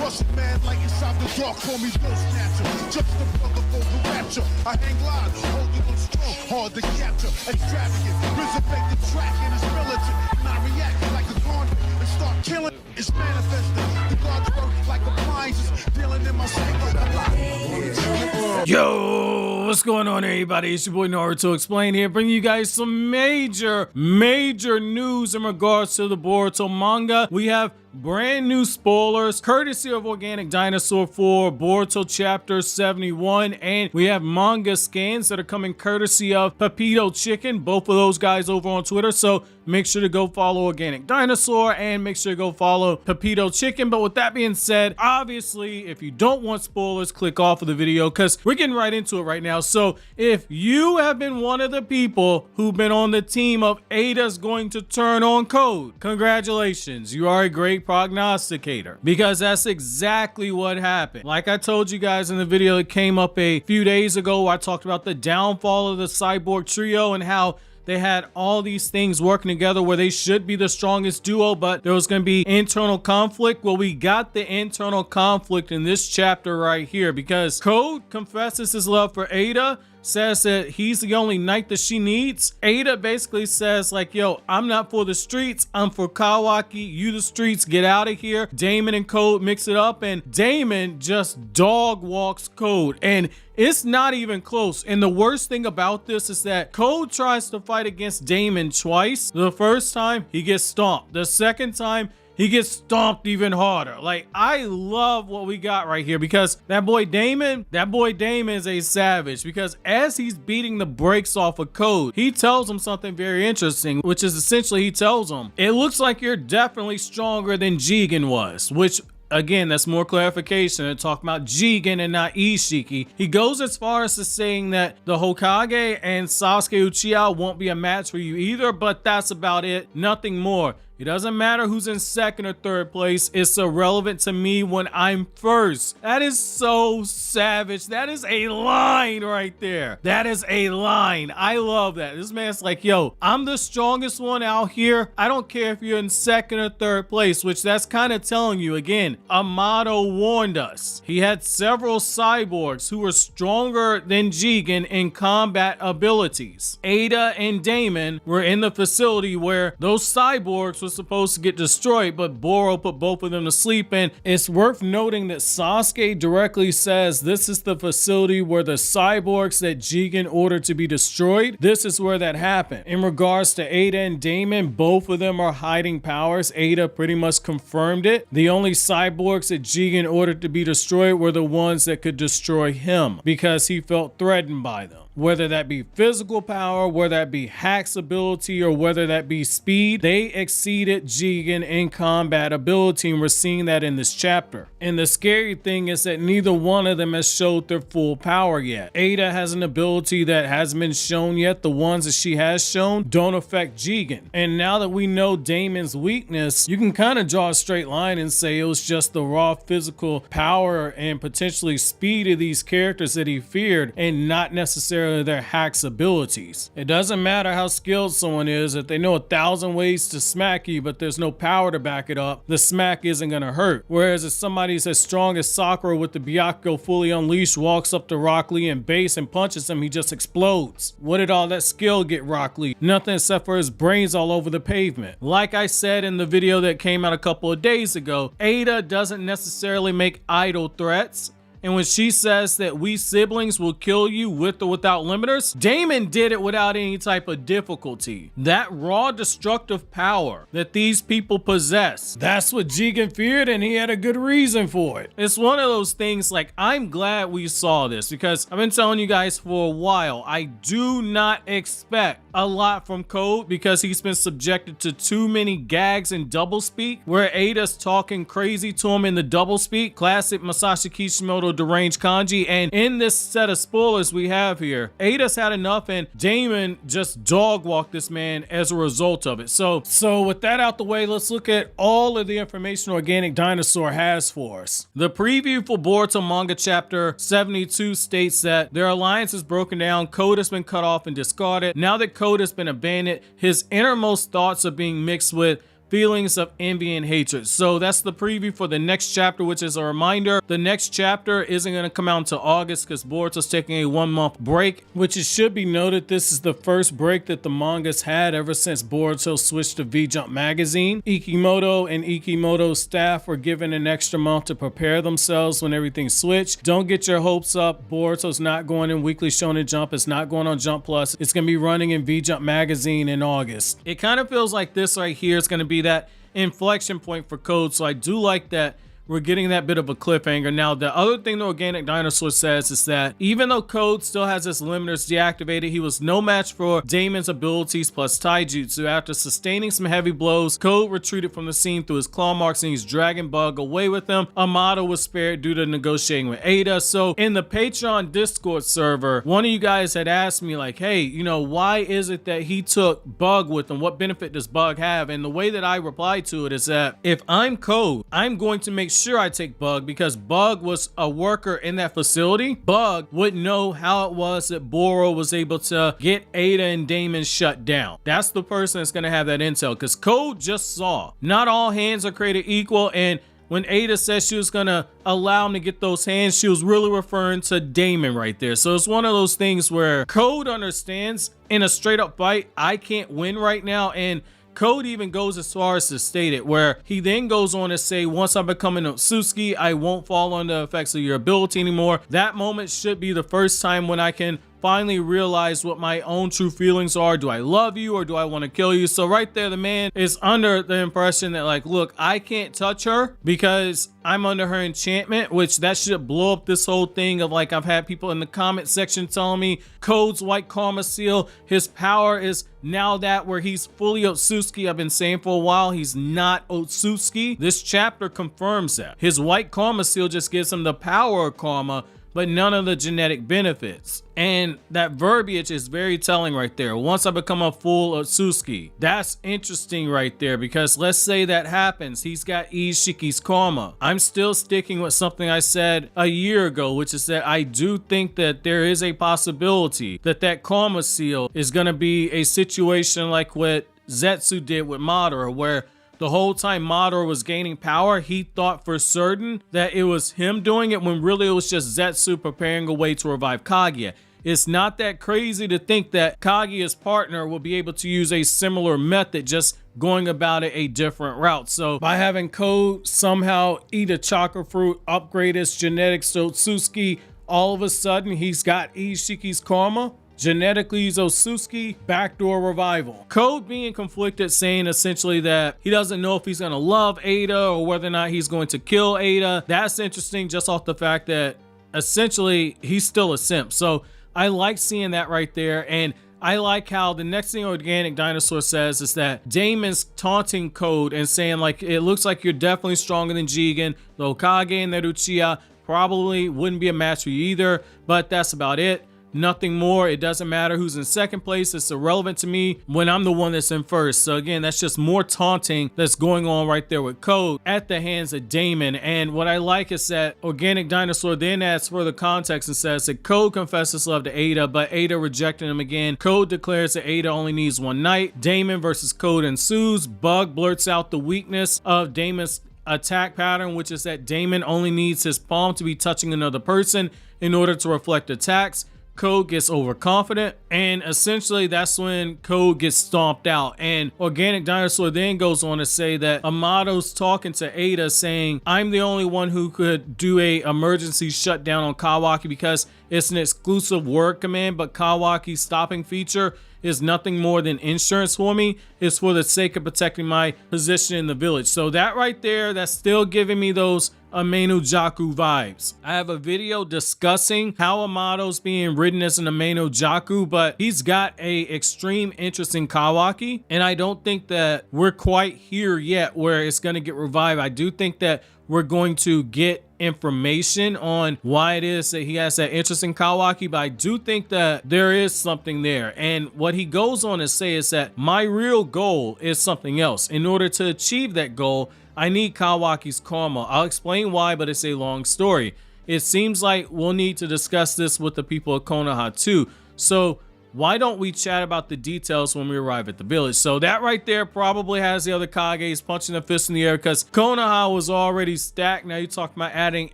Russian man like inside the dark, call me Bill Snatcher. Just the brother for the rapture. I hang live, holding on strong, hard to capture. Extravagant, resurrect the track and it's militant. And I react like a convict and start killing. It's manifesting. The gods work like appliances, dealing in my sleep like a lot. Yo, what's going on, everybody? It's your boy Naruto Explain here, bringing you guys some major news in regards to the Boruto manga. We have brand new spoilers courtesy of Organic Dinosaur for Boruto Chapter 71, and we have manga scans that are coming courtesy of Boruto Chicken, both of those guys over on Twitter. So make sure to go follow Organic Dinosaur and make sure to go follow Boruto Chicken. But with that being said, obviously, if you don't want spoilers, click off of the video because we're getting right into it right now. So if you have been one of the people who've been on the team of Ada's going to turn on code, congratulations, you are a great prognosticator, because that's exactly what happened. Like I told you guys in the video that came up a few days ago, I talked about the downfall of the Cyborg trio and how they had all these things working together where they should be the strongest duo, but there was going to be internal conflict. Well, we got the internal conflict in this chapter right here, because Code confesses his love for Ada, says that he's the only knight that she needs. Ada basically says like, yo, I'm not for the streets, I'm for Kawaki, you the streets, get out of here. Daemon and Code mix it up, and Daemon just dog walks Code, and it's not even close. And the worst thing about this is that Code tries to fight against Daemon twice. The first time he gets stomped, the second time he gets stomped even harder. Like, I love what we got right here, because that boy Daemon is a savage, because as he's beating the brakes off of Code, he tells him something very interesting, which is essentially he tells him, it looks like you're definitely stronger than Jigen was, which again, that's more clarification. They're talking about Jigen and not Ishiki. He goes as far as to saying that the Hokage and Sasuke Uchiha won't be a match for you either, but that's about it. Nothing more. It doesn't matter who's in second or third place. It's irrelevant to me when I'm first. That is so savage. That is a line right there. That is a line. I love that. This man's like, yo, I'm the strongest one out here. I don't care if you're in second or third place, which that's kind of telling you, again, Amado warned us. He had several cyborgs who were stronger than Jigen in combat abilities. Ada and Daemon were in the facility where those cyborgs was supposed to get destroyed, but Boro put both of them to sleep. And it's worth noting that Sasuke directly says this is the facility where the cyborgs that Jigen ordered to be destroyed, this is where that happened. In regards to Ada and Daemon, both of them are hiding powers. Ada pretty much confirmed it. The only cyborgs that Jigen ordered to be destroyed were the ones that could destroy him, because he felt threatened by them. Whether that be physical power, whether that be Hack's ability, or whether that be speed, they exceeded Jigen in combat ability, and we're seeing that in this chapter. And the scary thing is that neither one of them has showed their full power yet. Ada has an ability that hasn't been shown yet. The ones that she has shown don't affect Jigen. And now that we know Daemon's weakness, you can kind of draw a straight line and say it was just the raw physical power and potentially speed of these characters that he feared, and not necessarily their Hack's abilities. It doesn't matter how skilled someone is, if they know 1,000 ways to smack you but there's no power to back it up, the smack isn't gonna hurt. Whereas if somebody's as strong as Sakura with the Byakugo fully unleashed walks up to Rock Lee and base and punches him, he just explodes. What did all that skill get Rock Lee? Nothing, except for his brains all over the pavement. Like I said in the video that came out a couple of days ago, Ada doesn't necessarily make idle threats. And when she says that we siblings will kill you with or without limiters, Daemon did it without any type of difficulty. That raw destructive power that these people possess, that's what Jigen feared, and he had a good reason for it. It's one of those things, like, I'm glad we saw this, because I've been telling you guys for a while, I do not expect a lot from Code, because he's been subjected to too many gags and doublespeak, where Ada's talking crazy to him in the doublespeak, classic Masashi Kishimoto deranged kanji. And in this set of spoilers we have here, Ada's had enough, and Daemon just dog walked this man as a result of it. So with that out the way, let's look at all of the information Organic Dinosaur has for us. The preview for Boruto manga chapter 72 states that their alliance is broken down, Code has been cut off and discarded. Now that Code has been abandoned, his innermost thoughts are being mixed with feelings of envy and hatred. So that's the preview for the next chapter, which is a reminder, the next chapter isn't going to come out until August because Boruto's taking a 1-month break, which it should be noted this is the first break that the manga's had ever since Boruto switched to V-Jump magazine. Ikimoto and Ikimoto's staff were given an extra month to prepare themselves when everything switched. Don't get your hopes up. Boruto's not going in Weekly Shonen Jump. It's not going on Jump Plus. It's going to be running in V-Jump magazine in August. It kind of feels like this right here is going to be that inflection point for Code, so I do like that we're getting that bit of a cliffhanger. Now, the other thing the Organic Dinosaur says is that even though Code still has his limiters deactivated, he was no match for Daemon's abilities plus taijutsu. After sustaining some heavy blows, Code retreated from the scene through his claw marks and he's dragging Bug away with him. Amado was spared due to negotiating with Ada. So in the Patreon Discord server, one of you guys had asked me like, hey, you know, why is it that he took Bug with him? What benefit does Bug have? And the way that I replied to it is that if I'm Code, I'm going to make sure I take Bug because Bug was a worker in that facility. Bug would know how it was that Boro was able to get Ada and Daemon shut down. That's the person that's going to have that intel because Code just saw not all hands are created equal, and when Ada said she was going to allow him to get those hands, she was really referring to Daemon right there. So it's one of those things where Code understands in a straight up fight, I can't win right now, and Code even goes as far as to state it, where he then goes on to say, once I become an Otsutsuki, I won't fall under the effects of your ability anymore. That moment should be the first time when I can finally realize what my own true feelings are. Do I love you or do I want to kill you? So right there, the man is under the impression that like, look, I can't touch her because I'm under her enchantment, which that should blow up this whole thing of like, I've had people in the comment section telling me Code's white karma seal, his power is now that where he's fully Otsutsuki. I've been saying for a while, he's not Otsutsuki. This chapter confirms that. His white karma seal just gives him the power of karma, but none of the genetic benefits. And that verbiage is very telling right there. Once I become a full Otsutsuki, that's interesting right there because let's say that happens. He's got Ishiki's karma. I'm still sticking with something I said a year ago, which is that I do think that there is a possibility that that karma seal is going to be a situation like what Zetsu did with Madara, where the whole time Madara was gaining power, he thought for certain that it was him doing it when really it was just Zetsu preparing a way to revive Kaguya. It's not that crazy to think that Kaguya's partner will be able to use a similar method, just going about it a different route. So by having Code somehow eat a chakra fruit, upgrade his genetics to Otsutsuki, all of a sudden he's got Ishiki's karma. Genetically, he's Otsutsuki, backdoor revival. Code being conflicted, saying essentially that he doesn't know if he's going to love Ada or whether or not he's going to kill Ada. That's interesting just off the fact that essentially he's still a simp. So I like seeing that right there. And I like how the next thing Organic Dinosaur says is that Daemon's taunting Code and saying like, it looks like you're definitely stronger than Jigen. The Hokage and the Uchiha probably wouldn't be a match for you either, but that's about it. Nothing more. It doesn't matter who's in second place. It's irrelevant to me when I'm the one that's in first. So again, that's just more taunting that's going on right there with Code at the hands of Daemon. And what I like is that Organic Dinosaur then adds further context and says that Code confesses love to Ada, but Ada rejected him again. Code declares that Ada only needs one night. Daemon versus Code ensues. Bug blurts out the weakness of Daemon's attack pattern, which is that Daemon only needs his palm to be touching another person in order to reflect attacks. Code gets overconfident, and essentially that's when Code gets stomped out. And Organic Dinosaur then goes on to say that Amado's talking to Ada saying, I'm the only one who could do a emergency shutdown on Kawaki because it's an exclusive word command, but Kawaki's stopping feature is nothing more than insurance for me. It's for the sake of protecting my position in the village. So that right there, that's still giving me those Ameno Jaku vibes. I have a video discussing how Amado's being written as an Ameno Jaku, but he's got a extreme interest in Kawaki, and I don't think that we're quite here yet where it's going to get revived. I do think that we're going to get information on why it is that he has that interest in Kawaki, but I do think that there is something there. And what he goes on to say is that my real goal is something else. In order to achieve that goal, I need Kawaki's karma. I'll explain why, but it's a long story. It seems like we'll need to discuss this with the people of Konoha too. So why don't we chat about the details when we arrive at the village? So that right there probably has the other Kages punching their fist in the air because Konoha was already stacked. Now you're talking about adding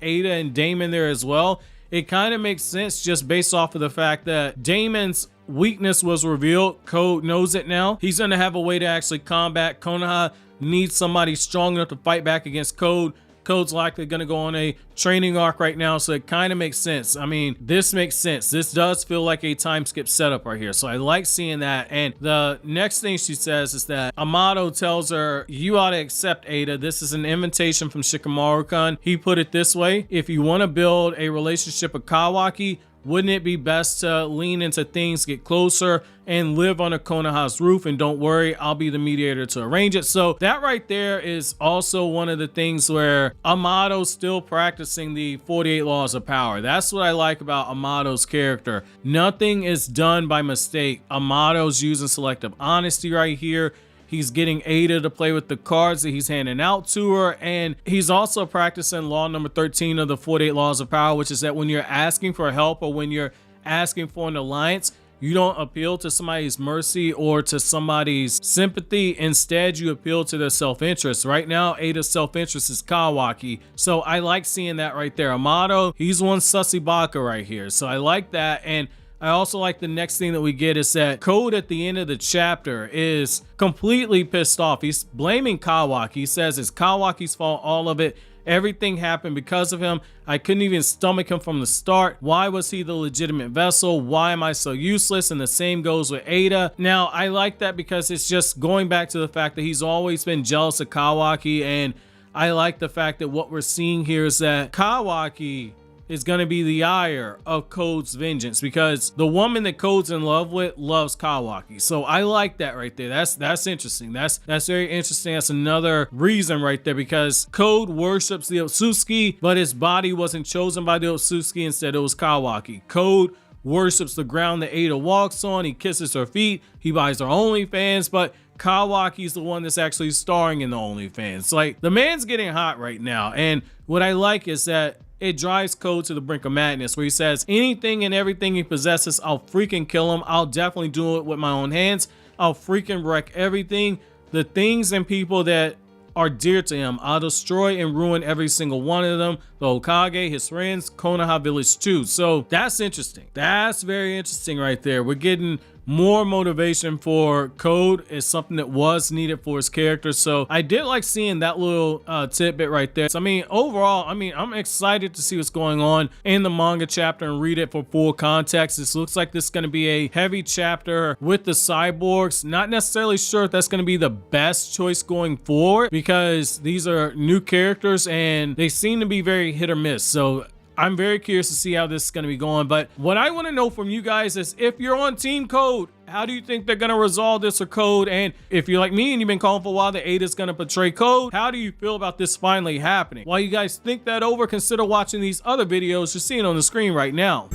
Ada and Daemon there as well. It kind of makes sense just based off of the fact that Daemon's weakness was revealed. Code knows it now. He's going to have a way to actually combat. Konoha needs somebody strong enough to fight back against Code. Code's likely going to go on a training arc right now, so it kind of makes sense. I mean, this makes sense. This does feel like a time skip setup right here, so I like seeing that. And the next thing she says is that Amado tells her, you ought to accept Ada. This is an invitation from Shikamaru-kun. He put it this way: if you want to build a relationship with Kawaki, wouldn't it be best to lean into things, get closer, and live on a Konoha's roof? And don't worry, I'll be the mediator to arrange it. So that right there is also one of the things where Amado's still practicing the 48 laws of power. That's what I like about Amado's character. Nothing is done by mistake. Amado's using selective honesty right here. He's getting Ada to play with the cards that he's handing out to her. And he's also practicing law number 13 of the 48 laws of power, which is that when you're asking for help or when you're asking for an alliance, you don't appeal to somebody's mercy or to somebody's sympathy. Instead, you appeal to their self-interest. Right now, Ada's self-interest is Kawaki. So I like seeing that right there. Amado, he's one sussy baka right here. So I like that. And I also like the next thing that we get is that Code at the end of the chapter is completely pissed off. He's blaming Kawaki. He says it's Kawaki's fault, all of it. Everything happened because of him. I couldn't even stomach him from the start. Why was he the legitimate vessel? Why am I so useless? And the same goes with Ada. Now, I like that because it's just going back to the fact that he's always been jealous of Kawaki. And I like the fact that what we're seeing here is that Kawaki is going to be the ire of Code's vengeance because the woman that Code's in love with loves Kawaki. So I like that right there. That's interesting. That's very interesting. That's another reason right there because Code worships the Otsutsuki, but his body wasn't chosen by the Otsutsuki. Instead, it was Kawaki. Code worships the ground that Ada walks on. He kisses her feet. He buys her OnlyFans, but Kawaki's the one that's actually starring in the OnlyFans. Like, the man's getting hot right now. And what I like is that it drives Code to the brink of madness where he says anything and everything he possesses, I'll freaking kill him. I'll definitely do it with my own hands. I'll freaking wreck everything. The things and people that are dear to him, I'll destroy and ruin every single one of them. The Hokage, his friends, Konoha village too. So that's interesting. That's very interesting right there. We're getting more motivation for Code. Is something that was needed for his character. So I did like seeing that little tidbit right there. So I mean, overall, I'm excited to see what's going on in the manga chapter and read it for full context. This looks like this is going to be a heavy chapter with the cyborgs. Not necessarily sure if that's going to be the best choice going forward because these are new characters and they seem to be very hit or miss. So I'm very curious to see how this is going to be going. But what I want to know from you guys is if you're on Team Code, how do you think they're going to resolve this for Code? And if you're like me and you've been calling for a while that Ada's going to betray Code, how do you feel about this finally happening? While you guys think that over, consider watching these other videos you're seeing on the screen right now.